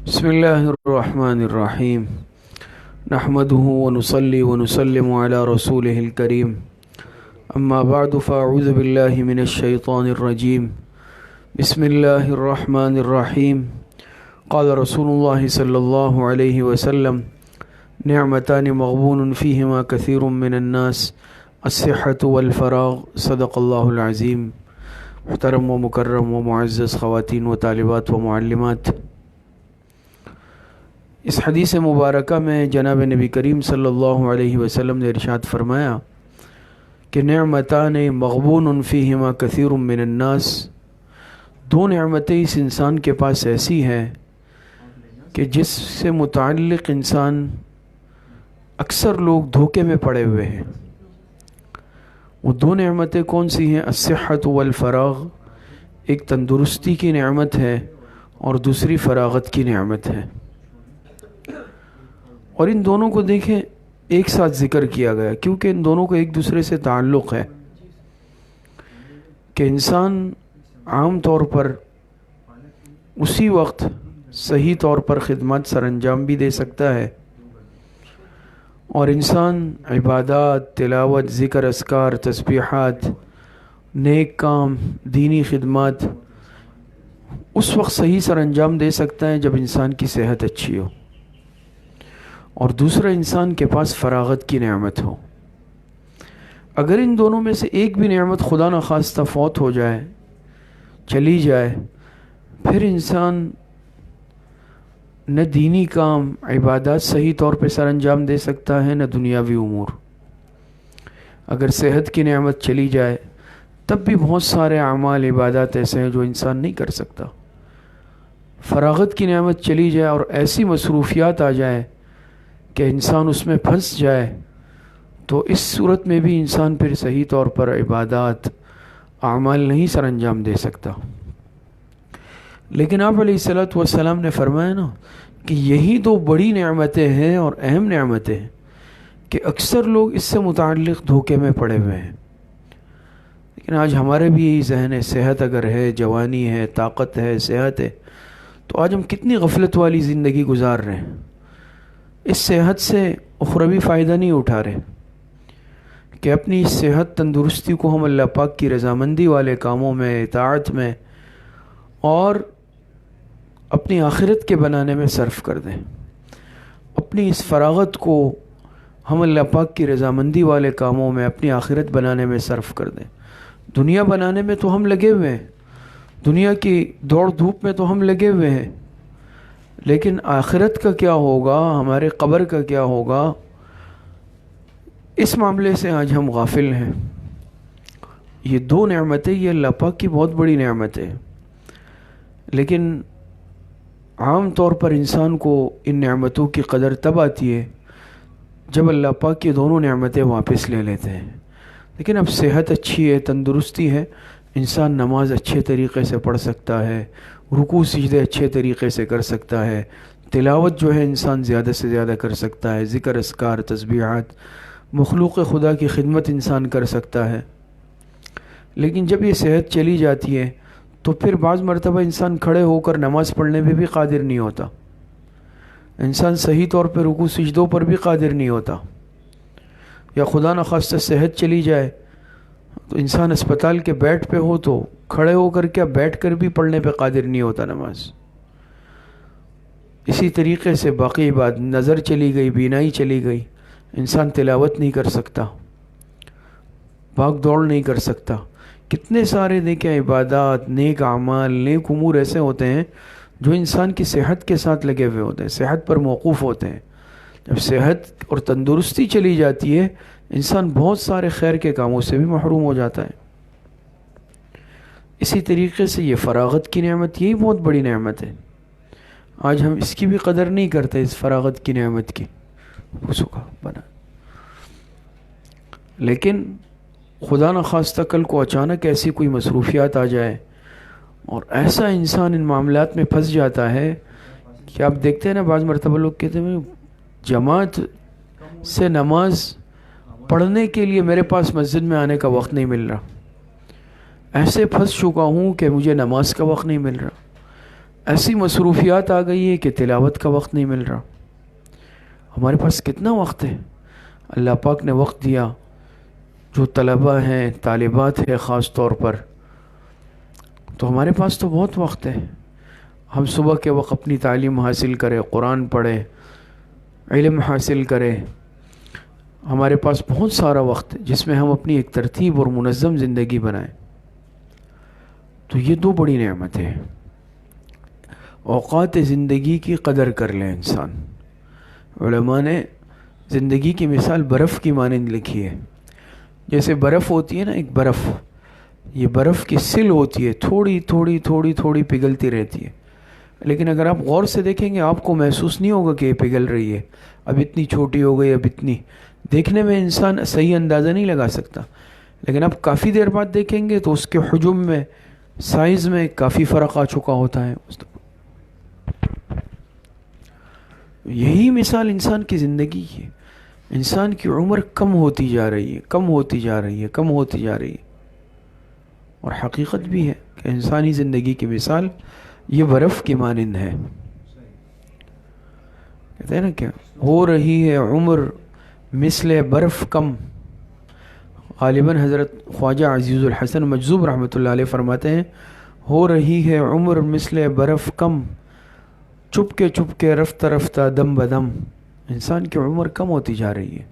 بسم اللہ الرحمن الرحیم نحمده ونصلي ونسلم على رسوله الكريم اما بعد فاعوذ باللہ من الشیطان الرجیم بسم اللہ الرحمن الرحیم قال رسول اللہ صلی اللہ علیہ وسلم نعمتان مغبون فیہما کثیر من الناس الصحة والفراغ صدق اللہ العظیم۔ محترم و مکرم و معزز خواتین و طالبات و معلمات، اس حدیث مبارکہ میں جناب نبی کریم صلی اللہ علیہ وسلم نے ارشاد فرمایا کہ نعمتان مغبون فیہما کثیر من الناس، دو نعمتیں اس انسان کے پاس ایسی ہیں کہ جس سے متعلق انسان اکثر لوگ دھوکے میں پڑے ہوئے ہیں۔ وہ دو نعمتیں کون سی ہیں؟ الصحت والفراغ، ایک تندرستی کی نعمت ہے اور دوسری فراغت کی نعمت ہے، اور ان دونوں کو دیکھیں ایک ساتھ ذکر کیا گیا کیونکہ ان دونوں کو ایک دوسرے سے تعلق ہے کہ انسان عام طور پر اسی وقت صحیح طور پر خدمات سر انجام بھی دے سکتا ہے، اور انسان عبادات، تلاوت، ذکر، اذکار، تسبیحات، نیک کام، دینی خدمات اس وقت صحیح سر انجام دے سکتا ہے جب انسان کی صحت اچھی ہو، اور دوسرا انسان کے پاس فراغت کی نعمت ہو۔ اگر ان دونوں میں سے ایک بھی نعمت خدا نخواستہ فوت ہو جائے، چلی جائے، پھر انسان نہ دینی کام، عبادات صحیح طور پہ سر انجام دے سکتا ہے، نہ دنیاوی امور۔ اگر صحت کی نعمت چلی جائے تب بھی بہت سارے اعمال، عبادات ایسے ہیں جو انسان نہیں کر سکتا۔ فراغت کی نعمت چلی جائے اور ایسی مصروفیات آ جائے کہ انسان اس میں پھنس جائے، تو اس صورت میں بھی انسان پھر صحیح طور پر عبادات، اعمال نہیں سر انجام دے سکتا۔ لیکن آپ علیہ الصلوۃ والسلام نے فرمایا نا کہ یہی دو بڑی نعمتیں ہیں اور اہم نعمتیں ہیں کہ اکثر لوگ اس سے متعلق دھوکے میں پڑے ہوئے ہیں۔ لیکن آج ہمارے بھی یہی ذہن ہے، صحت اگر ہے، جوانی ہے، طاقت ہے، صحت ہے، تو آج ہم کتنی غفلت والی زندگی گزار رہے ہیں، اس صحت سے اخروی فائدہ نہیں اٹھا رہے کہ اپنی اس صحت، تندرستی کو ہم اللہ پاک کی رضامندی والے کاموں میں، اطاعت میں اور اپنی آخرت کے بنانے میں صرف کر دیں۔ اپنی اس فراغت کو ہم اللہ پاک کی رضامندی والے کاموں میں، اپنی آخرت بنانے میں صرف کر دیں۔ دنیا بنانے میں تو ہم لگے ہوئے ہیں، دنیا کی دوڑ دھوپ میں تو ہم لگے ہوئے ہیں، لیکن آخرت کا کیا ہوگا، ہمارے قبر کا کیا ہوگا، اس معاملے سے آج ہم غافل ہیں۔ یہ دو نعمتیں، یہ اللہ پاک کی بہت بڑی نعمت ہے، لیکن عام طور پر انسان کو ان نعمتوں کی قدر تب آتی ہے جب اللہ پاک کی دونوں نعمتیں واپس لے لیتے ہیں۔ لیکن اب صحت اچھی ہے، تندرستی ہے، انسان نماز اچھے طریقے سے پڑھ سکتا ہے، رکوع سجدے اچھے طریقے سے کر سکتا ہے، تلاوت جو ہے انسان زیادہ سے زیادہ کر سکتا ہے، ذکر، اذکار، تسبیحات، مخلوق خدا کی خدمت انسان کر سکتا ہے۔ لیکن جب یہ صحت چلی جاتی ہے تو پھر بعض مرتبہ انسان کھڑے ہو کر نماز پڑھنے پہ بھی قادر نہیں ہوتا، انسان صحیح طور پہ رکوع سجدوں پر بھی قادر نہیں ہوتا، یا خدا نخواستہ صحت چلی جائے تو انسان اسپتال کے بیڈ پہ ہو تو کھڑے ہو کر کیا، بیٹھ کر بھی پڑھنے پہ قادر نہیں ہوتا نماز۔ اسی طریقے سے باقی بات، نظر چلی گئی، بینائی چلی گئی، انسان تلاوت نہیں کر سکتا، بھاگ دوڑ نہیں کر سکتا۔ کتنے سارے دیکھیں عبادات، نیک اعمال، نیک امور ایسے ہوتے ہیں جو انسان کی صحت کے ساتھ لگے ہوئے ہوتے ہیں، صحت پر موقوف ہوتے ہیں۔ جب صحت اور تندرستی چلی جاتی ہے، انسان بہت سارے خیر کے کاموں سے بھی محروم ہو جاتا ہے۔ اسی طریقے سے یہ فراغت کی نعمت، یہی بہت بڑی نعمت ہے۔ آج ہم اس کی بھی قدر نہیں کرتے، اس فراغت کی نعمت کی بنا۔ لیکن خدا نخواستہ کل کو اچانک ایسی کوئی مصروفیات آ جائے اور ایسا انسان ان معاملات میں پھنس جاتا ہے کہ آپ دیکھتے ہیں نا، بعض مرتبہ لوگ کہتے ہیں جماعت سے نماز پڑھنے کے لیے میرے پاس مسجد میں آنے کا وقت نہیں مل رہا، ایسے پھنس چکا ہوں کہ مجھے نماز کا وقت نہیں مل رہا، ایسی مصروفیات آ گئی ہے کہ تلاوت کا وقت نہیں مل رہا. ہمارے پاس کتنا وقت ہے؟ اللہ پاک نے وقت دیا. جو طلبہ ہیں، طالبات ہیں خاص طور پر، تو ہمارے پاس تو بہت وقت ہے. ہم صبح کے وقت اپنی تعلیم حاصل کریں، قرآن پڑھیں، علم حاصل کریں. ہمارے پاس بہت سارا وقت ہے جس میں ہم اپنی ایک ترتیب اور منظم زندگی بنائیں. تو یہ دو بڑی نعمت ہے. اوقات زندگی کی قدر کر لیں انسان. علماء نے زندگی کی مثال برف کی مانند لکھی ہے. جیسے برف ہوتی ہے نا، ایک برف، یہ برف کی سل ہوتی ہے، تھوڑی تھوڑی تھوڑی تھوڑی پگھلتی رہتی ہے. لیکن اگر آپ غور سے دیکھیں گے آپ کو محسوس نہیں ہوگا کہ یہ پگھل رہی ہے، اب اتنی چھوٹی ہو گئی، اب اتنی. دیکھنے میں انسان صحیح اندازہ نہیں لگا سکتا، لیکن آپ کافی دیر بعد دیکھیں گے تو اس کے حجم میں، سائز میں کافی فرق آ چکا ہوتا ہے. یہی مثال انسان کی زندگی کی ہے. انسان کی عمر کم ہوتی جا رہی ہے، کم ہوتی جا رہی ہے، کم ہوتی جا رہی ہے. اور حقیقت بھی ہے کہ انسانی زندگی کی مثال یہ برف کی مانند ہے. کہتے ہیں نا کیا، ہو رہی ہے عمر مثل برف کم. غالباً حضرت خواجہ عزیز الحسن مجذوب رحمۃ اللہ علیہ فرماتے ہیں، ہو رہی ہے عمر مثل برف کم، چپ کے رفتہ رفتہ دم بدم. انسان کی عمر کم ہوتی جا رہی ہے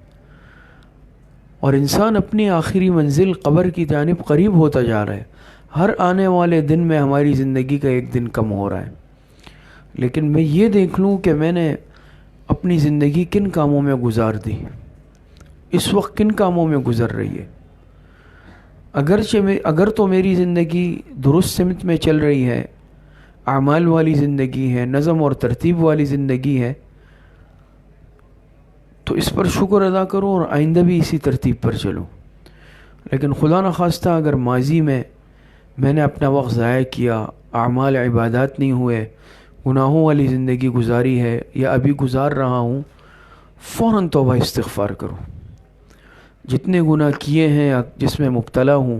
اور انسان اپنی آخری منزل قبر کی جانب قریب ہوتا جا رہا ہے. ہر آنے والے دن میں ہماری زندگی کا ایک دن کم ہو رہا ہے. لیکن میں یہ دیکھ لوں کہ میں نے اپنی زندگی کن کاموں میں گزار دی، اس وقت کن کاموں میں گزر رہی ہے. اگر تو میری زندگی درست سمت میں چل رہی ہے، اعمال والی زندگی ہے، نظم اور ترتیب والی زندگی ہے، تو اس پر شکر ادا کروں اور آئندہ بھی اسی ترتیب پر چلوں. لیکن خدا نخواستہ اگر ماضی میں نے اپنا وقت ضائع کیا، اعمال عبادات نہیں ہوئے، گناہوں والی زندگی گزاری ہے یا ابھی گزار رہا ہوں، فوراً توبہ استغفار کروں. جتنے گناہ کیے ہیں یا جس میں مبتلا ہوں،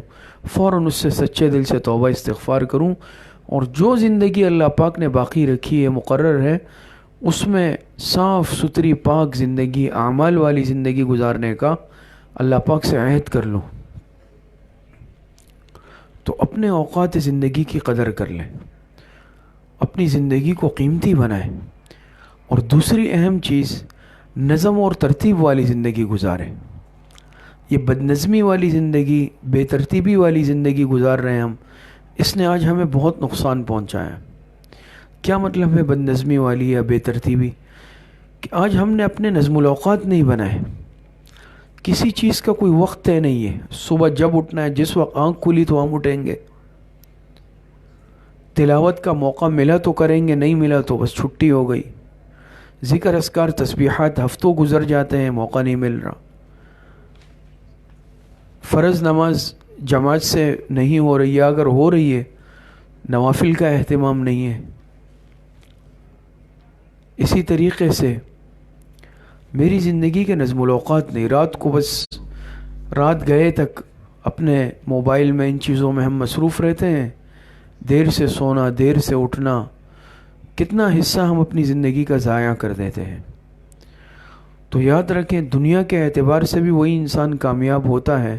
فوراً اس سے سچے دل سے توبہ استغفار کروں. اور جو زندگی اللہ پاک نے باقی رکھی ہے، مقرر ہے، اس میں صاف ستھری پاک زندگی، اعمال والی زندگی گزارنے کا اللہ پاک سے عہد کر لوں. تو اپنے اوقات زندگی کی قدر کر لیں، اپنی زندگی کو قیمتی بنائیں. اور دوسری اہم چیز، نظم اور ترتیب والی زندگی گزاریں. یہ بدنظمی والی زندگی، بے ترتیبی والی زندگی گزار رہے ہیں ہم، اس نے آج ہمیں بہت نقصان پہنچایا. کیا مطلب ہے بدنظمی والی یا بے ترتیبی؟ کہ آج ہم نے اپنے نظم الاوقات نہیں بنائے. کسی چیز کا کوئی وقت طے نہیں ہے. صبح جب اٹھنا ہے، جس وقت آنکھ کھلی تو ہم اٹھیں گے. تلاوت کا موقع ملا تو کریں گے، نہیں ملا تو بس چھٹی ہو گئی. ذکر اذکار تسبیحات ہفتوں گزر جاتے ہیں، موقع نہیں مل رہا. فرض نماز جماعت سے نہیں ہو رہی ہے، اگر ہو رہی ہے نوافل کا اہتمام نہیں ہے. اسی طریقے سے میری زندگی کے نظم الاوقات نہیں. رات کو بس رات گئے تک اپنے موبائل میں، ان چیزوں میں ہم مصروف رہتے ہیں. دیر سے سونا، دیر سے اٹھنا، کتنا حصہ ہم اپنی زندگی کا ضائع کر دیتے ہیں. تو یاد رکھیں، دنیا کے اعتبار سے بھی وہی انسان کامیاب ہوتا ہے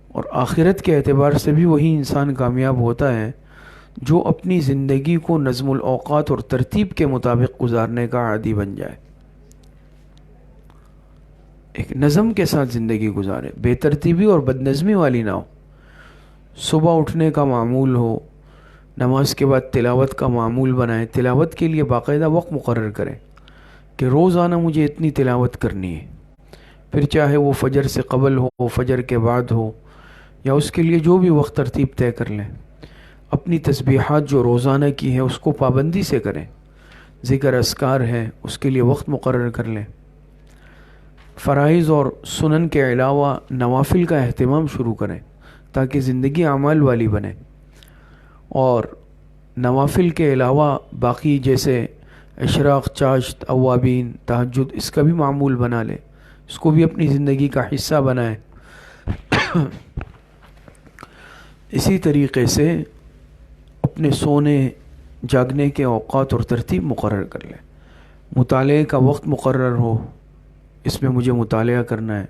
اور آخرت کے اعتبار سے بھی وہی انسان کامیاب ہوتا ہے جو اپنی زندگی کو نظم الاوقات اور ترتیب کے مطابق گزارنے کا عادی بن جائے. ایک نظم کے ساتھ زندگی گزارے، بے ترتیبی اور بدنظمی والی نہ ہو. صبح اٹھنے کا معمول ہو، نماز کے بعد تلاوت کا معمول بنائیں. تلاوت کے لیے باقاعدہ وقت مقرر کریں کہ روزانہ مجھے اتنی تلاوت کرنی ہے. پھر چاہے وہ فجر سے قبل ہو، فجر کے بعد ہو، یا اس کے لیے جو بھی وقت ترتیب طے کر لیں. اپنی تسبیحات جو روزانہ کی ہیں اس کو پابندی سے کریں. ذکر اذکار ہے، اس کے لیے وقت مقرر کر لیں. فرائض اور سنن کے علاوہ نوافل کا اہتمام شروع کریں تاکہ زندگی اعمال والی بنے. اور نوافل کے علاوہ باقی جیسے اشراق، چاشت، اوابین، تہجد، اس کا بھی معمول بنا لیں، اس کو بھی اپنی زندگی کا حصہ بنائیں. اسی طریقے سے اپنے سونے جاگنے کے اوقات اور ترتیب مقرر کر لیں، مطالعے کا وقت مقرر ہو، اس میں مجھے مطالعہ کرنا ہے۔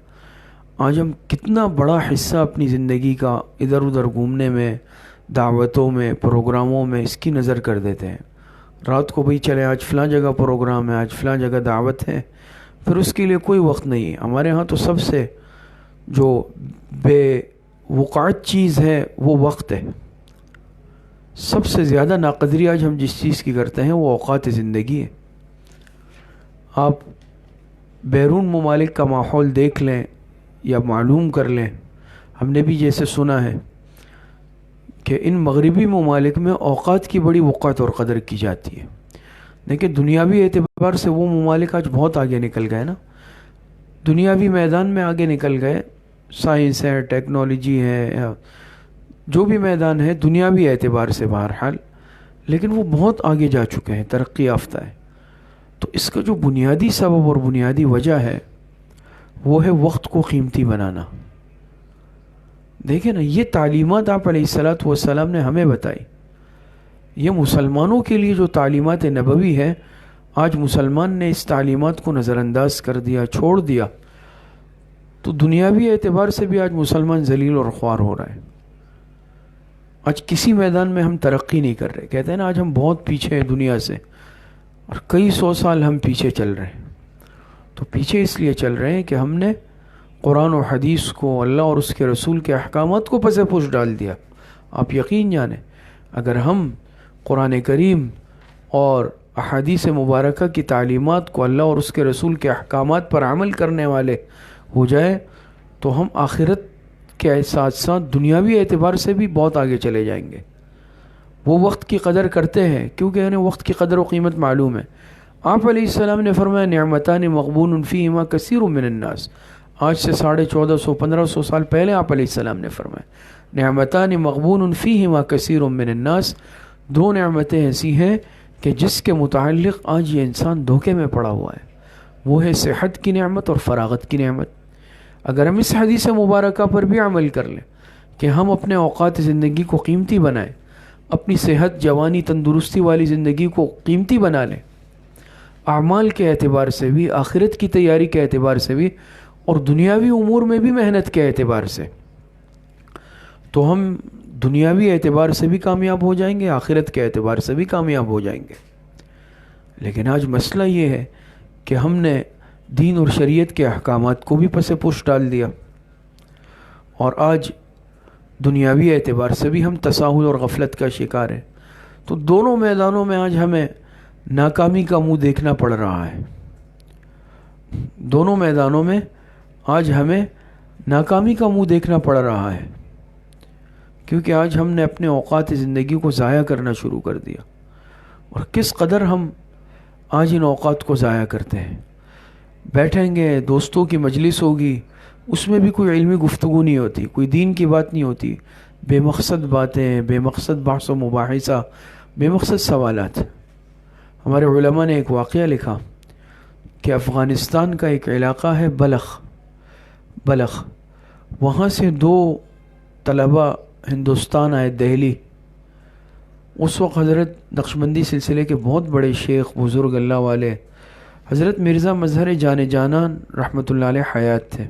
آج ہم کتنا بڑا حصہ اپنی زندگی کا ادھر ادھر گھومنے میں، دعوتوں میں، پروگراموں میں اس کی نظر کر دیتے ہیں۔ رات کو بھئی چلے آج فلاں جگہ پروگرام ہے، آج فلاں جگہ دعوت ہے، پھر اس کے لیے کوئی وقت نہیں ہے۔ ہمارے ہاں تو سب سے جو بے وقعت چیز ہے وہ وقت ہے۔ سب سے زیادہ ناقدری آج ہم جس چیز کی کرتے ہیں وہ اوقات زندگی ہے۔ آپ بیرون ممالک کا ماحول دیکھ لیں یا معلوم کر لیں، ہم نے بھی جیسے سنا ہے کہ ان مغربی ممالک میں اوقات کی بڑی وقعت اور قدر کی جاتی ہے۔ لیکن دنیاوی اعتبار سے وہ ممالک آج بہت آگے نکل گئے نا، دنیاوی میدان میں آگے نکل گئے، سائنس ہے، ٹیکنالوجی ہے، جو بھی میدان ہے دنیاوی اعتبار سے بہرحال، لیکن وہ بہت آگے جا چکے ہیں، ترقی یافتہ ہے۔ تو اس کا جو بنیادی سبب اور بنیادی وجہ ہے وہ ہے وقت کو قیمتی بنانا۔ دیکھیں نا، یہ تعلیمات آپ علیہ الصلاۃ والسلام نے ہمیں بتائی، یہ مسلمانوں کے لیے جو تعلیمات نبوی ہے، آج مسلمان نے اس تعلیمات کو نظر انداز کر دیا، چھوڑ دیا، تو دنیاوی اعتبار سے بھی آج مسلمان ذلیل اور خوار ہو رہا ہے۔ آج کسی میدان میں ہم ترقی نہیں کر رہے، کہتے ہیں نا آج ہم بہت پیچھے ہیں دنیا سے، اور کئی 100 سال ہم پیچھے چل رہے ہیں۔ تو پیچھے اس لیے چل رہے ہیں کہ ہم نے قرآن و حدیث کو، اللہ اور اس کے رسول کے احکامات کو پس پش ڈال دیا۔ آپ یقین جانیں، اگر ہم قرآن کریم اور احادیث مبارکہ کی تعلیمات کو، اللہ اور اس کے رسول کے احکامات پر عمل کرنے والے ہو جائے تو ہم آخرت کے ساتھ ساتھ دنیاوی اعتبار سے بھی بہت آگے چلے جائیں گے۔ وہ وقت کی قدر کرتے ہیں کیونکہ انہیں وقت کی قدر و قیمت معلوم ہے۔ آپ علیہ السلام نے فرمایا نعمتان مغبون فیہما کثیر من الناس، آج سے 1450-1500 سال پہلے آپ علیہ السلام نے فرمایا نعمتان مغبون فیہما کثیر من الناس، دو نعمتیں ایسی ہیں کہ جس کے متعلق آج یہ انسان دھوکے میں پڑا ہوا ہے، وہ ہے صحت کی نعمت اور فراغت کی نعمت۔ اگر ہم اس حدیث مبارکہ پر بھی عمل کر لیں کہ ہم اپنے اوقات زندگی کو قیمتی بنائیں، اپنی صحت، جوانی، تندرستی والی زندگی کو قیمتی بنا لیں، اعمال کے اعتبار سے بھی، آخرت کی تیاری کے اعتبار سے بھی، اور دنیاوی امور میں بھی محنت کے اعتبار سے، تو ہم دنیاوی اعتبار سے بھی کامیاب ہو جائیں گے، آخرت کے اعتبار سے بھی کامیاب ہو جائیں گے۔ لیکن آج مسئلہ یہ ہے کہ ہم نے دین اور شریعت کے احکامات کو بھی پس پش ڈال دیا، اور آج دنیاوی اعتبار سے بھی ہم تساہل اور غفلت کا شکار ہیں۔ تو دونوں میدانوں میں آج ہمیں ناکامی کا منہ دیکھنا پڑ رہا ہے، دونوں میدانوں میں آج ہمیں ناکامی کا منہ دیکھنا پڑ رہا ہے، کیونکہ آج ہم نے اپنے اوقات زندگی کو ضائع کرنا شروع کر دیا۔ اور کس قدر ہم آج ان اوقات کو ضائع کرتے ہیں، بیٹھیں گے، دوستوں کی مجلس ہوگی، اس میں بھی کوئی علمی گفتگو نہیں ہوتی، کوئی دین کی بات نہیں ہوتی، بے مقصد باتیں، بے مقصد بحث و مباحثہ، بے مقصد سوالات۔ ہمارے علماء نے ایک واقعہ لکھا کہ افغانستان کا ایک علاقہ ہے بلخ، وہاں سے 2 طلباء ہندوستان آئے، دہلی۔ اس وقت حضرت نقشبندی سلسلے کے بہت بڑے شیخ، بزرگ، اللہ والے، حضرت مرزا مظہر جان جانان رحمۃ اللہ علیہ حیات تھے،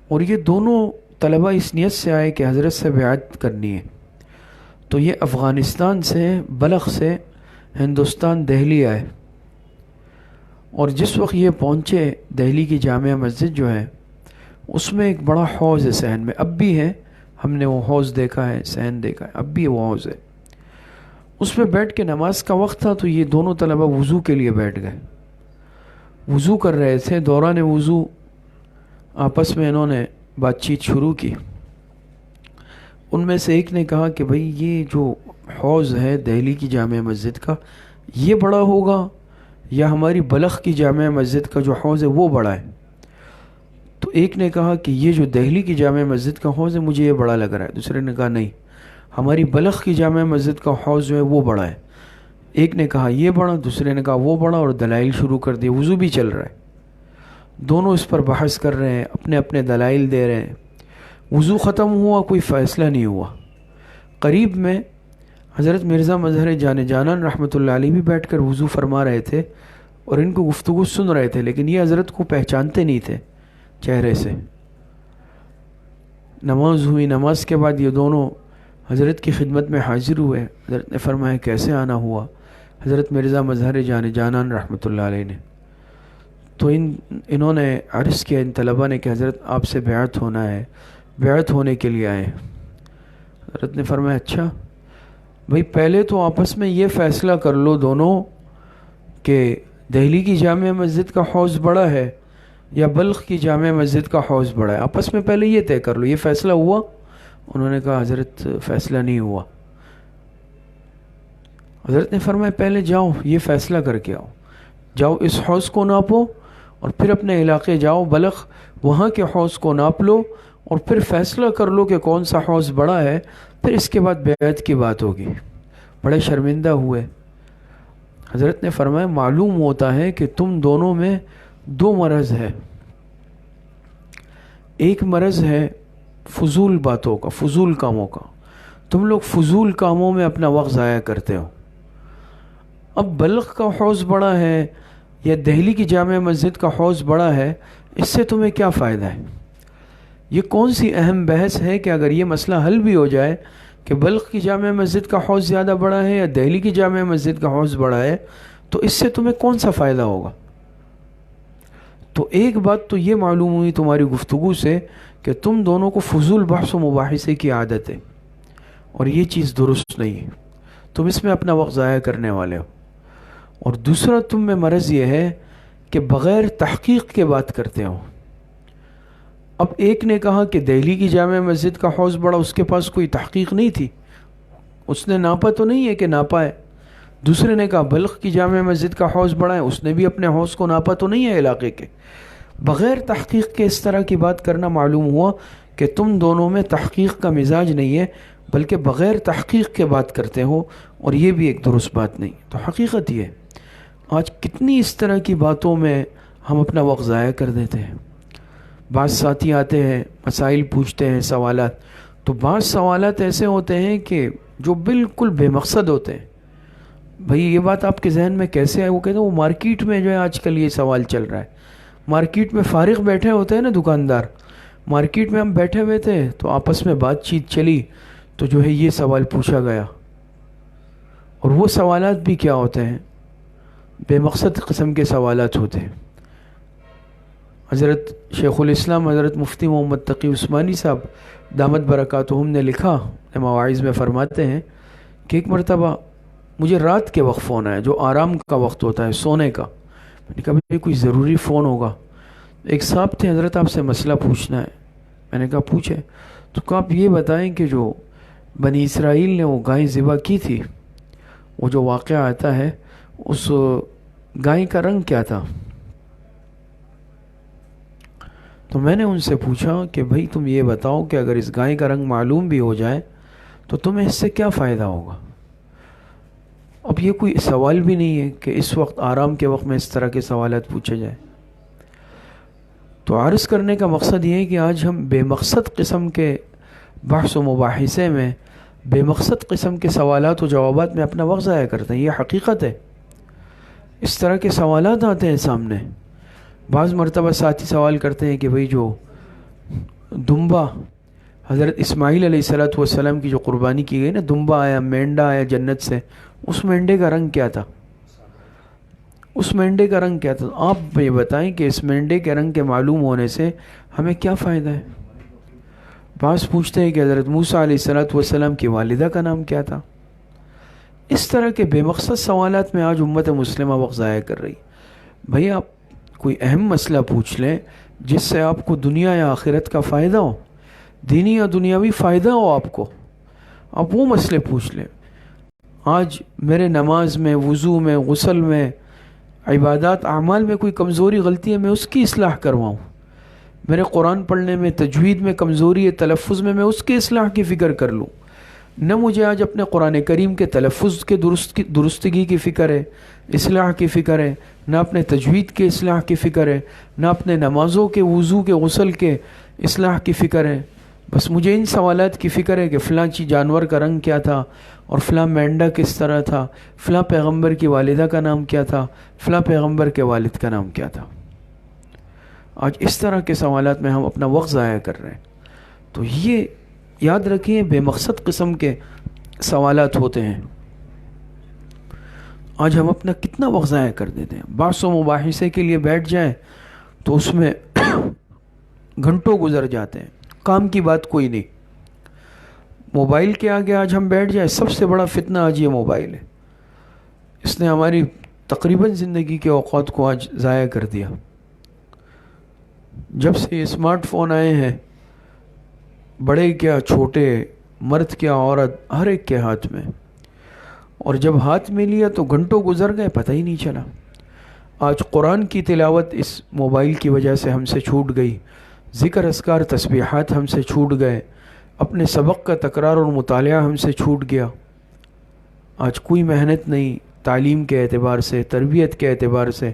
اور یہ دونوں طلباء اس نیت سے آئے کہ حضرت سے بیعت کرنی ہے۔ تو یہ افغانستان سے، بلخ سے ہندوستان دہلی آئے، اور جس وقت یہ پہنچے دہلی کی جامع مسجد جو ہے، اس میں ایک بڑا حوض ہے صحن میں، اب بھی ہے، ہم نے وہ حوض دیکھا ہے، صحن دیکھا ہے، اب بھی وہ حوض ہے۔ اس میں بیٹھ کے نماز کا وقت تھا، تو یہ دونوں طلباء وضو کے لیے بیٹھ گئے، وضو کر رہے تھے۔ دوران وضو آپس میں انہوں نے بات چیت شروع کی۔ ان میں سے ایک نے کہا کہ بھئی یہ جو حوض ہے دہلی کی جامع مسجد کا، یہ بڑا ہوگا یا ہماری بلخ کی جامع مسجد کا جو حوض ہے وہ بڑا ہے؟ تو ایک نے کہا کہ یہ جو دہلی کی جامع مسجد کا حوض ہے مجھے یہ بڑا لگ رہا ہے۔ دوسرے نے کہا نہیں، ہماری بلخ کی جامع مسجد کا حوض جو ہے وہ بڑا ہے۔ ایک نے کہا یہ بڑا، دوسرے نے کہا وہ بڑا، اور دلائل شروع کر دیے، وضو بھی چل رہا ہے، دونوں اس پر بحث کر رہے ہیں، اپنے اپنے دلائل دے رہے ہیں۔ وضو ختم ہوا، کوئی فیصلہ نہیں ہوا۔ قریب میں حضرت مرزا مظہر جان جانان رحمۃ اللہ علیہ بھی بیٹھ کر وضو فرما رہے تھے اور ان کو گفتگو سن رہے تھے، لیکن یہ حضرت کو پہچانتے نہیں تھے چہرے سے۔ نماز ہوئی، نماز کے بعد یہ دونوں حضرت کی خدمت میں حاضر ہوئے۔ حضرت نے فرمایا کیسے آنا ہوا؟ حضرت مرزا مظہر جان جانان رحمۃ اللہ علیہ نے تو انہوں نے عرض کیا ان طلباء نے کہ حضرت آپ سے بیعت ہونا ہے، بیعت ہونے کے لیے آئے۔ حضرت نے فرمایا اچھا بھئی، پہلے تو آپس میں یہ فیصلہ کر لو دونوں کہ دہلی کی جامع مسجد کا حوض بڑا ہے یا بلخ کی جامع مسجد کا حوض بڑا ہے، آپس میں پہلے یہ طے کر لو۔ یہ فیصلہ ہوا؟ انہوں نے کہا حضرت فیصلہ نہیں ہوا۔ حضرت نے فرمایا پہلے جاؤ یہ فیصلہ کر کے آؤ، جاؤ اس حوض کو ناپو اور پھر اپنے علاقے جاؤ بلخ، وہاں کے حوض کو ناپ لو اور پھر فیصلہ کر لو کہ کون سا حوض بڑا ہے، پھر اس کے بعد بیعت کی بات ہوگی۔ بڑے شرمندہ ہوئے۔ حضرت نے فرمایا معلوم ہوتا ہے کہ تم دونوں میں دو مرض ہے، ایک مرض ہے فضول باتوں کا، فضول کاموں کا، تم لوگ فضول کاموں میں اپنا وقت ضائع کرتے ہو۔ اب بلخ کا حوض بڑا ہے یا دہلی کی جامع مسجد کا حوض بڑا ہے، اس سے تمہیں کیا فائدہ ہے؟ یہ کون سی اہم بحث ہے کہ اگر یہ مسئلہ حل بھی ہو جائے کہ بلخ کی جامع مسجد کا حوض زیادہ بڑا ہے یا دہلی کی جامع مسجد کا حوض بڑا ہے، تو اس سے تمہیں کون سا فائدہ ہوگا؟ تو ایک بات تو یہ معلوم ہوئی تمہاری گفتگو سے کہ تم دونوں کو فضول بحث و مباحثے کی عادت ہے، اور یہ چیز درست نہیں ہے، تم اس میں اپنا وقت ضائع کرنے والے ہو۔ اور دوسرا تم میں مرض یہ ہے کہ بغیر تحقیق کے بات کرتے ہو۔ اب ایک نے کہا کہ دہلی کی جامع مسجد کا حوض بڑا، اس کے پاس کوئی تحقیق نہیں تھی، اس نے ناپا تو نہیں ہے کہ ناپا ہے۔ دوسرے نے کہا بلخ کی جامع مسجد کا حوض بڑا ہے، اس نے بھی اپنے حوض کو ناپا تو نہیں ہے علاقے کے۔ بغیر تحقیق کے اس طرح کی بات کرنا معلوم ہوا کہ تم دونوں میں تحقیق کا مزاج نہیں ہے، بلکہ بغیر تحقیق کے بات کرتے ہو، اور یہ بھی ایک درست بات نہیں۔ تو حقیقت یہ ہے آج کتنی اس طرح کی باتوں میں ہم اپنا وقت ضائع کر دیتے ہیں۔ بعض ساتھی آتے ہیں، مسائل پوچھتے ہیں، سوالات، تو بعض سوالات ایسے ہوتے ہیں کہ جو بالکل بے مقصد ہوتے ہیں۔ بھئی یہ بات آپ کے ذہن میں کیسے ہے؟ وہ کہتے ہیں وہ مارکیٹ میں جو ہے آج کل یہ سوال چل رہا ہے، مارکیٹ میں فارغ بیٹھے ہوتے ہیں نا دکاندار، مارکیٹ میں ہم بیٹھے ہوئے تھے تو آپس میں بات چیت چلی تو جو ہے یہ سوال پوچھا گیا، اور وہ سوالات بھی کیا ہوتے ہیں؟ بے مقصد قسم کے سوالات ہوتے ہیں۔ حضرت شیخ الاسلام حضرت مفتی محمد تقی عثمانی صاحب دامت برکاتہم نے لکھا، مواعظ میں فرماتے ہیں کہ ایک مرتبہ مجھے رات کے وقت فون آیا، جو آرام کا وقت ہوتا ہے، سونے کا۔ میں نے کہا بھئی کوئی ضروری فون ہوگا۔ ایک صاحب تھے، حضرت آپ سے مسئلہ پوچھنا ہے۔ میں نے کہا پوچھیں۔ تو کہا آپ یہ بتائیں کہ جو بنی اسرائیل نے وہ گائے ذبح کی تھی، وہ جو واقعہ آتا ہے، اس گائے کا رنگ کیا تھا؟ تو میں نے ان سے پوچھا کہ بھئی تم یہ بتاؤ کہ اگر اس گائے کا رنگ معلوم بھی ہو جائے تو تمہیں اس سے کیا فائدہ ہوگا؟ اب یہ کوئی سوال بھی نہیں ہے کہ اس وقت آرام کے وقت میں اس طرح کے سوالات پوچھے جائیں۔ تو عرض کرنے کا مقصد یہ ہے کہ آج ہم بے مقصد قسم کے بحث و مباحثے میں، بے مقصد قسم کے سوالات و جوابات میں اپنا وقت ضائع کرتے ہیں۔ یہ حقیقت ہے۔ اس طرح کے سوالات آتے ہیں سامنے۔ بعض مرتبہ ساتھی سوال کرتے ہیں کہ بھئی جو دمبا حضرت اسماعیل علیہ السلام کی جو قربانی کی گئی نا، دمبا آیا، مینڈا آیا جنت سے، اس مینڈے کا رنگ کیا تھا؟ اس مینڈے کا رنگ کیا تھا؟ آپ یہ بتائیں کہ اس مینڈے کے رنگ کے معلوم ہونے سے ہمیں کیا فائدہ ہے؟ بعض پوچھتے ہیں کہ حضرت موسیٰ علیہ السلام کی والدہ کا نام کیا تھا؟ اس طرح کے بے مقصد سوالات میں آج امت مسلمہ وقت ضائع کر رہی۔ بھئی آپ کوئی اہم مسئلہ پوچھ لیں جس سے آپ کو دنیا یا آخرت کا فائدہ ہو، دینی یا دنیاوی فائدہ ہو آپ کو، آپ وہ مسئلے پوچھ لیں۔ آج میرے نماز میں، وضو میں، غسل میں، عبادات اعمال میں کوئی کمزوری غلطی ہے، میں اس کی اصلاح کرواؤں۔ میرے قرآن پڑھنے میں، تجوید میں کمزوری ہے، تلفظ میں اس کی اصلاح کی فکر کر لوں۔ نہ مجھے آج اپنے قرآن کریم کے تلفظ کے درستگی کی فکر ہے، اصلاح کی فکر ہے، نہ اپنے تجوید کے اصلاح کی فکر ہے، نہ اپنے نمازوں کے، وضو کے، غسل کے اصلاح کی فکر ہے، بس مجھے ان سوالات کی فکر ہے کہ فلاں جانور کا رنگ کیا تھا، اور فلاں مینڈا کس طرح تھا، فلاں پیغمبر کی والدہ کا نام کیا تھا، فلاں پیغمبر کے والد کا نام کیا تھا۔ آج اس طرح کے سوالات میں ہم اپنا وقت ضائع کر رہے ہیں۔ تو یہ یاد رکھیں، بے مقصد قسم کے سوالات ہوتے ہیں۔ آج ہم اپنا کتنا وقت ضائع کر دیتے ہیں۔ بحث و مباحثے کے لیے بیٹھ جائیں تو اس میں گھنٹوں گزر جاتے ہیں، کام کی بات کوئی نہیں۔ موبائل کے آگے آج ہم بیٹھ جائیں، سب سے بڑا فتنہ آج یہ موبائل ہے۔ اس نے ہماری تقریباً زندگی کے اوقات کو آج ضائع کر دیا۔ جب سے یہ اسمارٹ فون آئے ہیں، بڑے کیا چھوٹے، مرد کیا عورت، ہر ایک کے ہاتھ میں، اور جب ہاتھ میں لیا تو گھنٹوں گزر گئے، پتہ ہی نہیں چلا۔ آج قرآن کی تلاوت اس موبائل کی وجہ سے ہم سے چھوٹ گئی، ذکر اذکار تسبیحات ہم سے چھوٹ گئے، اپنے سبق کا تکرار اور مطالعہ ہم سے چھوٹ گیا۔ آج کوئی محنت نہیں تعلیم کے اعتبار سے، تربیت کے اعتبار سے۔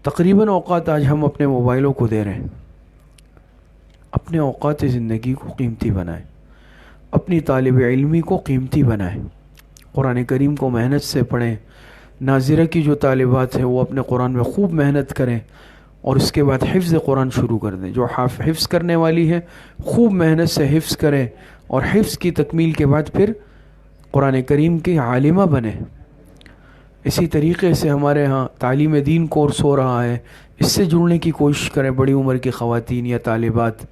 تقریباً اوقات آج ہم اپنے موبائلوں کو دے رہے ہیں۔ اپنے اوقات زندگی کو قیمتی بنائیں، اپنی طالب علمی کو قیمتی بنائیں، قرآن کریم کو محنت سے پڑھیں۔ ناظرہ کی جو طالبات ہیں وہ اپنے قرآن میں خوب محنت کریں، اور اس کے بعد حفظ قرآن شروع کر دیں۔ جو حفظ کرنے والی ہے خوب محنت سے حفظ کریں، اور حفظ کی تکمیل کے بعد پھر قرآن کریم کی عالمہ بنیں۔ اسی طریقے سے ہمارے ہاں تعلیم دین کورس ہو رہا ہے، اس سے جڑنے کی کوشش کریں۔ بڑی عمر کی خواتین یا طالبات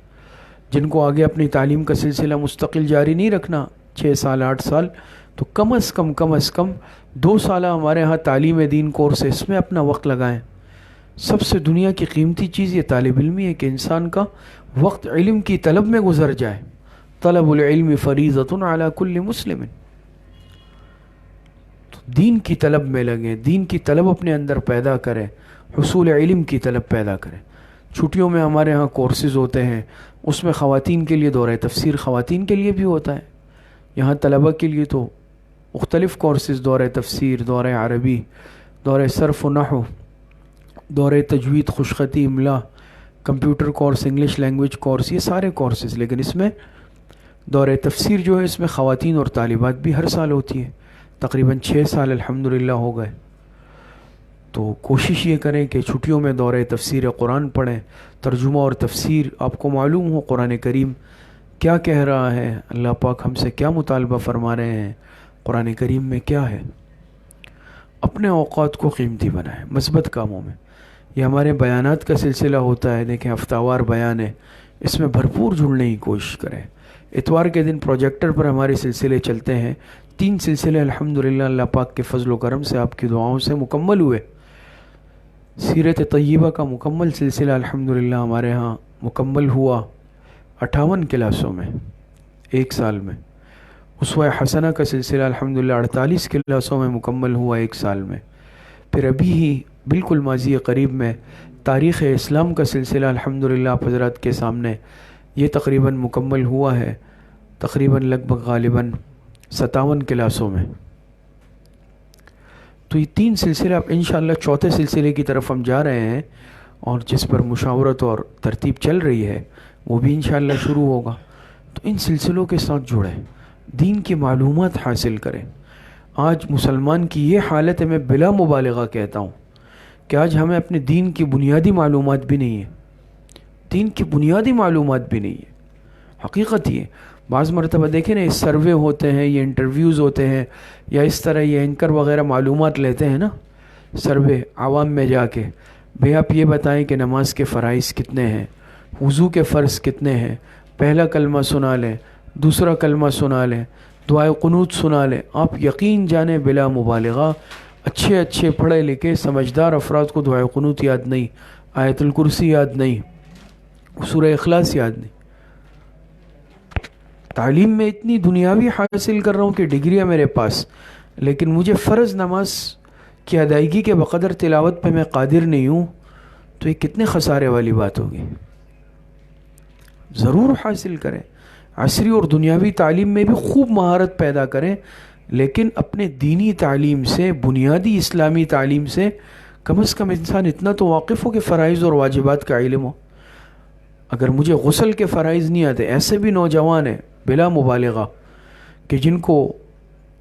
جن کو آگے اپنی تعلیم کا سلسلہ مستقل جاری نہیں رکھنا، 6 سال 8 سال، تو کم از کم 2 سالہ ہمارے ہاں تعلیم دین کورس ہے، اس میں اپنا وقت لگائیں۔ سب سے دنیا کی قیمتی چیز یہ طالب علمی ہے کہ انسان کا وقت علم کی طلب میں گزر جائے۔ طلب العلم فریضۃ علی کل مسلم۔ تو دین کی طلب میں لگیں، دین کی طلب اپنے اندر پیدا کریں، حصول علم کی طلب پیدا کریں۔ چھٹیوں میں ہمارے ہاں کورسز ہوتے ہیں، اس میں خواتین کے لیے دورہ تفسیر خواتین کے لیے بھی ہوتا ہے۔ یہاں طلبہ کے لیے تو مختلف کورسز، دورہ تفسیر، دورہ عربی، دورہ صرف و نحو، دورہ تجوید، خوشخطی، املا، computer course, English language course, یہ سارے کورسز۔ لیکن اس میں دورہ تفسیر جو ہے اس میں خواتین اور طالبات بھی ہر سال ہوتی ہے، تقریباً 6 سال الحمدللہ ہو گئے۔ تو کوشش یہ کریں کہ چھٹیوں میں دورہ تفسیر قرآن پڑھیں، ترجمہ اور تفسیر۔ آپ کو معلوم ہو قرآن کریم کیا کہہ رہا ہے، اللہ پاک ہم سے کیا مطالبہ فرما رہے ہیں، قرآن کریم میں کیا ہے۔ اپنے اوقات کو قیمتی بنائیں مثبت کاموں میں۔ یہ ہمارے بیانات کا سلسلہ ہوتا ہے، دیکھیں ہفتہ وار بیان ہے، اس میں بھرپور جڑنے کی کوشش کریں۔ اتوار کے دن پروجیکٹر پر ہمارے سلسلے چلتے ہیں، 3 سلسلے الحمدللہ اللہ پاک کے فضل و کرم سے، آپ کی دعاؤں سے مکمل ہوئے۔ سیرت طیبہ کا مکمل سلسلہ الحمدللہ ہمارے ہاں مکمل ہوا 58 کلاسوں میں 1 سال میں۔ اسوہ حسنہ کا سلسلہ الحمدللہ 48 کلاسوں میں مکمل ہوا 1 سال میں۔ پھر ابھی ہی بالکل ماضی قریب میں تاریخ اسلام کا سلسلہ الحمدللہ آپ حضرات کے سامنے یہ تقریباً مکمل ہوا ہے، تقریباً لگ بھگ غالباً 57 کلاسوں میں۔ تو یہ 3 سلسلے اب انشاءاللہ 4تھے سلسلے کی طرف ہم جا رہے ہیں، اور جس پر مشاورت اور ترتیب چل رہی ہے وہ بھی انشاءاللہ شروع ہوگا۔ تو ان سلسلوں کے ساتھ جڑیں، دین کی معلومات حاصل کریں۔ آج مسلمان کی یہ حالت ہے، میں بلا مبالغہ کہتا ہوں کہ آج ہمیں اپنے دین کی بنیادی معلومات بھی نہیں ہے، دین کی بنیادی معلومات بھی نہیں ہے۔ حقیقت یہ بعض مرتبہ دیکھیں نا، یہ سروے ہوتے ہیں، یہ انٹرویوز ہوتے ہیں، یا اس طرح یہ اینکر وغیرہ معلومات لیتے ہیں نا، سروے عوام میں جا کے، بھئی آپ یہ بتائیں کہ نماز کے فرائض کتنے ہیں، وضو کے فرض کتنے ہیں، پہلا کلمہ سنا لیں، دوسرا کلمہ سنا لیں، دعائے قنوت سنا لیں۔ آپ یقین جانیں بلا مبالغہ اچھے پڑھے لکھے سمجھدار افراد کو دعائے قنوت یاد نہیں، آیت الکرسی یاد نہیں، سورہ اخلاص یاد نہیں۔ تعلیم میں اتنی دنیاوی حاصل کر رہا ہوں کہ ڈگری ہے میرے پاس، لیکن مجھے فرض نماز کی ادائیگی کے بقدر تلاوت پہ میں قادر نہیں ہوں، تو یہ کتنے خسارے والی بات ہوگی۔ ضرور حاصل کریں، عصری اور دنیاوی تعلیم میں بھی خوب مہارت پیدا کریں، لیکن اپنے دینی تعلیم سے، بنیادی اسلامی تعلیم سے کم از کم انسان اتنا تو واقف ہو کہ فرائض اور واجبات کا علم ہو۔ اگر مجھے غسل کے فرائض نہیں آتے، ایسے بھی نوجوان ہیں بلا مبالغہ کہ جن کو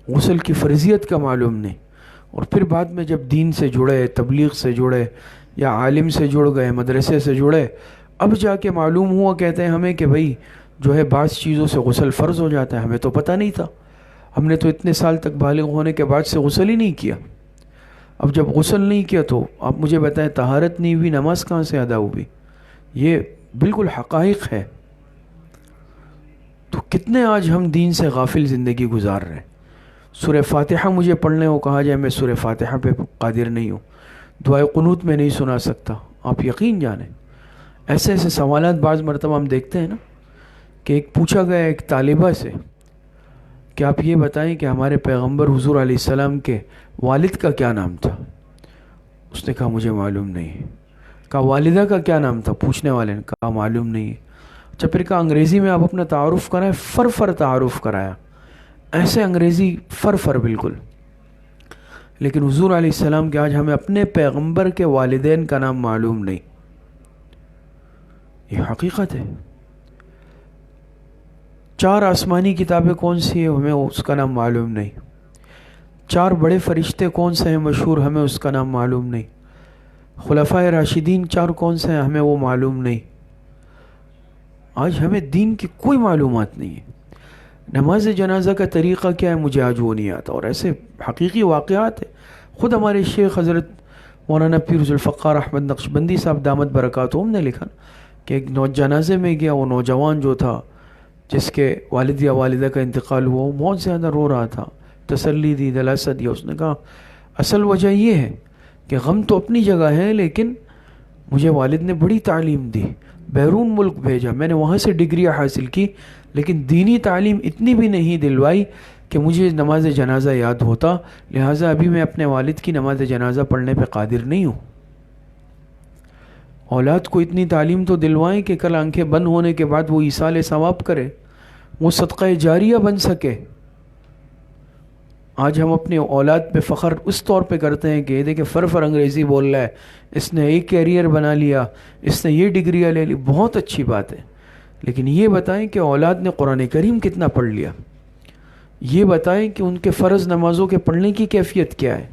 غسل کی فرضیت کا معلوم نہیں، اور پھر بعد میں جب دین سے جڑے، تبلیغ سے جڑے یا عالم سے جڑ گئے، مدرسے سے جڑے، اب جا کے معلوم ہوا، کہتے ہیں ہمیں کہ بھئی جو ہے بعض چیزوں سے غسل فرض ہو جاتا ہے، ہمیں تو پتہ نہیں تھا، ہم نے تو اتنے سال تک بالغ ہونے کے بعد سے غسل ہی نہیں کیا۔ اب جب غسل نہیں کیا تو آپ مجھے بتائیں طہارت نہیں ہوئی، نماز کہاں سے ادا ہوئی؟ یہ بالکل حقائق ہے۔ تو کتنے آج ہم دین سے غافل زندگی گزار رہے ہیں۔ سورہ فاتحہ مجھے پڑھنے کو کہا جائے، میں سورہ فاتحہ پہ قادر نہیں ہوں، دعائے قنوت میں نہیں سنا سکتا، آپ یقین جانیں۔ ایسے ایسے سوالات بعض مرتبہ ہم دیکھتے ہیں نا، کہ ایک پوچھا گیا ایک طالبہ سے کہ آپ یہ بتائیں کہ ہمارے پیغمبر حضور علیہ السلام کے والد کا کیا نام تھا؟ اس نے کہا مجھے معلوم نہیں ہے۔ کہا والدہ کا کیا نام تھا؟ پوچھنے والے نے کہا معلوم نہیں ہے۔ اچھا پھر کہا انگریزی میں آپ اپنا تعارف کرائیں، فر تعارف کرایا، ایسے انگریزی فر بالکل۔ لیکن حضور علیہ السلام کے آج ہمیں اپنے پیغمبر کے والدین کا نام معلوم نہیں، یہ حقیقت ہے۔ 4 آسمانی کتابیں کون سی ہیں، ہمیں اس کا نام معلوم نہیں۔ 4 بڑے فرشتے کون سے ہیں مشہور، ہمیں اس کا نام معلوم نہیں۔ خلفائے راشدین 4 کون سے ہیں، ہمیں وہ معلوم نہیں۔ آج ہمیں دین کی کوئی معلومات نہیں ہے۔ نماز جنازہ کا طریقہ کیا ہے، مجھے آج وہ نہیں آتا، اور ایسے حقیقی واقعات ہیں۔ خود ہمارے شیخ حضرت مولانا پیر ذوالفقار احمد نقشبندی صاحب دامت برکاتہم نے لکھا کہ ایک جنازے میں گیا، وہ نوجوان جو تھا جس کے والد یا والدہ کا انتقال ہوا، وہ بہت زیادہ رو رہا تھا، تسلی دی، دلاسا دیا۔ اس نے کہا اصل وجہ یہ ہے کہ غم تو اپنی جگہ ہے، لیکن مجھے والد نے بڑی تعلیم دی، بیرون ملک بھیجا، میں نے وہاں سے ڈگریاں حاصل کی، لیکن دینی تعلیم اتنی بھی نہیں دلوائی کہ مجھے نماز جنازہ یاد ہوتا، لہٰذا ابھی میں اپنے والد کی نماز جنازہ پڑھنے پہ قادر نہیں ہوں۔ اولاد کو اتنی تعلیم تو دلوائیں کہ کل آنکھیں بند ہونے کے بعد وہ ایصال ثواب کرے، وہ صدقہ جاریہ بن سکے۔ آج ہم اپنے اولاد پہ فخر اس طور پہ کرتے ہیں کہ یہ دیکھیں فر انگریزی بول رہا ہے، اس نے ایک کیریئر بنا لیا، اس نے یہ ڈگریاں لے لی، بہت اچھی بات ہے، لیکن یہ بتائیں کہ اولاد نے قرآن کریم کتنا پڑھ لیا، یہ بتائیں کہ ان کے فرض نمازوں کے پڑھنے کی کیفیت کیا ہے۔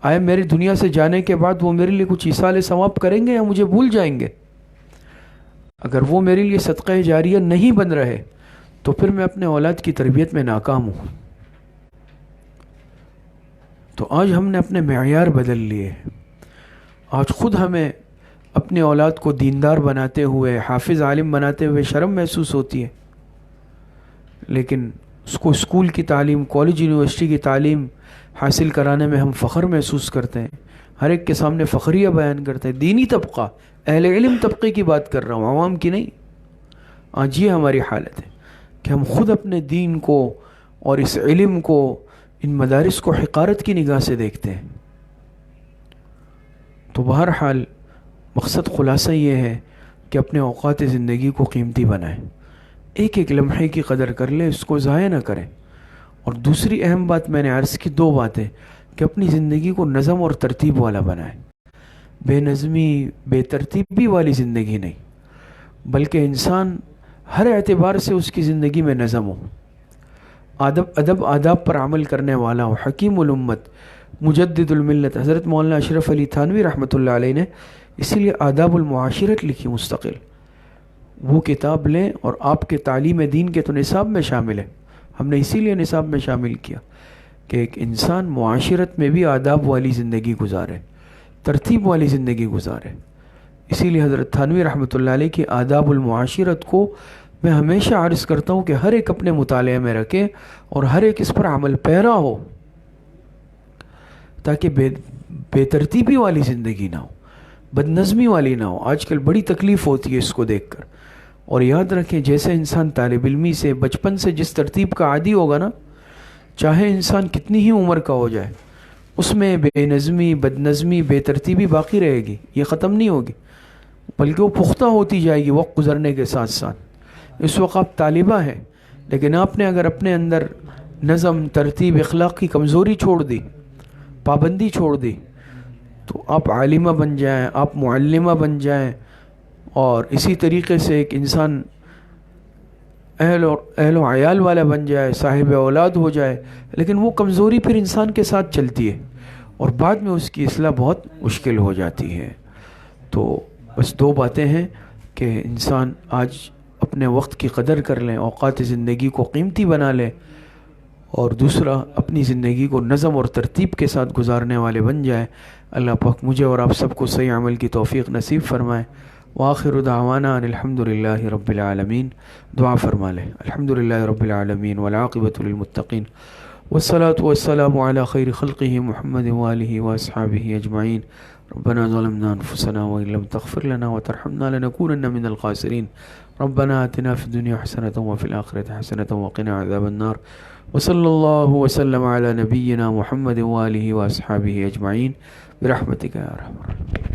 آئے میری دنیا سے جانے کے بعد وہ میرے لیے کچھ ایصال ثواب کریں گے یا مجھے بھول جائیں گے؟ اگر وہ میرے لیے صدقہ جاریہ نہیں بن رہے تو پھر میں اپنے اولاد کی تربیت میں ناکام ہوں۔ تو آج ہم نے اپنے معیار بدل لیے، آج خود ہمیں اپنے اولاد کو دیندار بناتے ہوئے، حافظ عالم بناتے ہوئے شرم محسوس ہوتی ہے، لیکن اس کو اسکول کی تعلیم، کالج یونیورسٹی کی تعلیم حاصل کرانے میں ہم فخر محسوس کرتے ہیں، ہر ایک کے سامنے فخریہ بیان کرتے ہیں۔ دینی طبقہ، اہل علم طبقے کی بات کر رہا ہوں، عوام کی نہیں۔ آج یہ ہماری حالت ہے کہ ہم خود اپنے دین کو اور اس علم کو، ان مدارس کو حقارت کی نگاہ سے دیکھتے ہیں۔ تو بہرحال مقصد خلاصہ یہ ہے کہ اپنے اوقات زندگی کو قیمتی بنائیں، ایک ایک لمحے کی قدر کر لیں، اس کو ضائع نہ کریں۔ اور دوسری اہم بات میں نے عرض کی، 2 باتیں، کہ اپنی زندگی کو نظم اور ترتیب والا بنائیں، بے نظمی، بے ترتیبی والی زندگی نہیں، بلکہ انسان ہر اعتبار سے اس کی زندگی میں نظم ہو، ادب آداب پر عمل کرنے والا ہو۔ حکیم الامت، مجدد الملت حضرت مولانا اشرف علی تھانوی رحمۃ اللہ علیہ نے اسی لیے آداب المعاشرت لکھی مستقل، وہ کتاب لیں، اور آپ کے تعلیم دین کے تو نصاب میں شامل ہے، ہم نے اسی لیے نصاب میں شامل کیا کہ ایک انسان معاشرت میں بھی آداب والی زندگی گزارے، ترتیب والی زندگی گزارے۔ اسی لیے حضرت تھانوی رحمۃ اللہ علیہ کی آداب المعاشرت کو میں ہمیشہ عرض کرتا ہوں کہ ہر ایک اپنے مطالعے میں رکھے اور ہر ایک اس پر عمل پیرا ہو، تاکہ بے ترتیبی والی زندگی نہ ہو، بد نظمی والی نہ ہو۔ آج کل بڑی تکلیف ہوتی ہے اس کو دیکھ کر، اور یاد رکھیں جیسے انسان طالب علمی سے بچپن سے جس ترتیب کا عادی ہوگا نا، چاہے انسان کتنی ہی عمر کا ہو جائے، اس میں بے نظمی، بد نظمی، بے ترتیبی باقی رہے گی، یہ ختم نہیں ہوگی، بلکہ وہ پختہ ہوتی جائے گی وقت گزرنے کے ساتھ ساتھ۔ اس وقت آپ طالبہ ہیں، لیکن آپ نے اگر اپنے اندر نظم، ترتیب، اخلاق کی کمزوری چھوڑ دی، پابندی چھوڑ دی، تو آپ عالمہ بن جائیں، آپ معلمہ بن جائیں، اور اسی طریقے سے ایک انسان اہل و عیال والا بن جائے، صاحب اولاد ہو جائے، لیکن وہ کمزوری پھر انسان کے ساتھ چلتی ہے اور بعد میں اس کی اصلاح بہت مشکل ہو جاتی ہے۔ تو بس دو باتیں ہیں کہ انسان آج اپنے وقت کی قدر کر لیں، اوقات زندگی کو قیمتی بنا لیں، اور دوسرا اپنی زندگی کو نظم اور ترتیب کے ساتھ گزارنے والے بن جائے۔ اللہ پاک مجھے اور آپ سب کو صحیح عمل کی توفیق نصیب فرمائے۔ وآخر دعوانا ان الحمدللہ رب العالمین۔ دعا فرما لیں۔ الحمدللہ رب العالمین والعاقبۃ للمتقین والصلاة والسلام علی خیر خلقہ محمد وآلہ واصحابہ اجمعین۔ ربنا ظلمنا انفسنا وان لم تغفر لنا وترحمنا لنکونن من الخاسرین۔ ربنا آتنا فی الدنیا حسنۃ وفی الآخرۃ حسنۃ وقنا عذاب النار۔ وصلی اللہ وسلم علی نبینا محمد وآلہ واصحابہ اجمعین برحمتک یا ارحم الراحمین۔